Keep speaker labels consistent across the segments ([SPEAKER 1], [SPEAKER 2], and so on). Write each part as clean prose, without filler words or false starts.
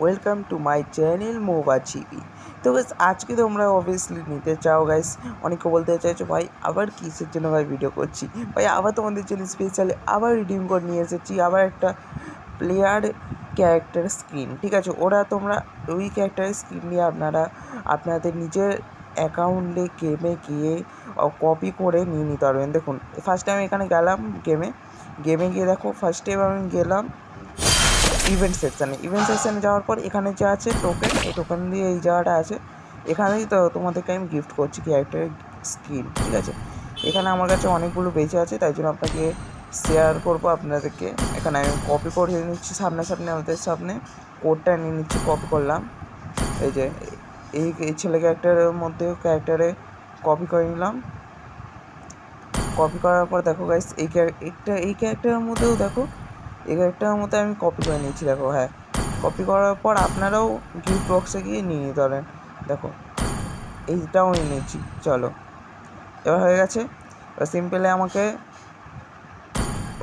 [SPEAKER 1] Welcome to my channel MOBA GB. তো guys আজকে তোমরা অবভিয়াসলি নিতে চাও গাইস, অনেকে বলতে চাইছো ভাই আবার কিসের জন্য ভাই ভিডিও করছি, ভাই আবার তোমাদের জন্য স্পেশালি আবার রিডিম কোড নিয়ে এসেছি, আবার একটা প্লেয়ার ক্যারেক্টার স্কিন। ঠিক আছে, ওরা তোমরা ওই ক্যারেক্টারের স্কিন নিয়ে আপনারা আপনাদের নিজের অ্যাকাউন্টে গেমে গিয়ে কপি করে নিয়ে নিতে পারবেন। দেখুন ফার্স্ট টাইম এখানে গেলাম গেমে গিয়ে দেখো ফার্স্ট টাইম আমি গেলাম ইভেন্ট সেকশানে যাওয়ার পর এখানে যে আছে টোকেন, এই টোকেন দিয়ে এই জায়গাটা আছে, এখানেই তো তোমাদেরকে আমি গিফট করছি ক্যারেক্টারের স্কিন। ঠিক আছে, এখানে আমার কাছে অনেকগুলো বেঁচে আছে, তাই জন্য আপনাকে শেয়ার করবো আপনাদেরকে। এখানে আমি কপি করে নিচ্ছি, সামনে আমাদের সামনে কোডটা নিয়ে নিচ্ছি, কপি করলাম। এই যে এই ছেলে ক্যারেক্টারের মধ্যে ক্যারেক্টারে কপি করে নিলাম। কপি করার পর দেখো গাইস এই ক্যারেক্টারের মধ্যেও দেখো এই ক্যারেক্টারের মধ্যে আমি কপি করে নিয়েছি। দেখো হ্যাঁ, কপি করার পর আপনারাও গিফট বক্সে গিয়ে নিয়ে নিতে পারেন। দেখো এইটাও নিয়ে নিচ্ছি। চলো এবার হয়ে গেছে। সিম্পলি আমাকে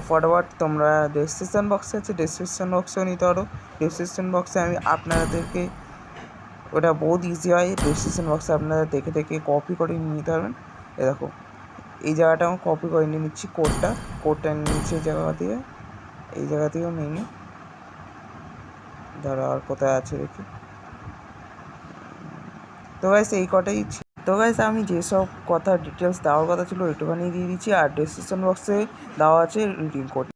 [SPEAKER 1] ফরওয়ার্ড তোমরা ডেসক্রিপশন বক্সে আছে, ডেসক্রিপশন বক্সেও নিতে পারো। ডেসক্রিপশন বক্সে আমি আপনাদেরকে ওটা বহুত ইজি হয়, ডেসক্রিপশন বক্সে আপনারা দেখে কপি করে নিয়ে নিতে পারবেন। এ দেখো এই জায়গাটা আমি কপি করে নিয়ে নিচ্ছি, কোডটা নিয়ে নিচ্ছি এই জায়গা থেকেও নিয়ে নিই। ধরো আর কোথায় আছে দেখি। তো গাইস এই কটাই তো গাইস আমি যেসব কথা ডিটেলস দেওয়ার কথা ছিল একটুখানি দিয়ে দিচ্ছি, আর ডেসক্রিপশন বক্সে দেওয়া আছে রিডিম কোড।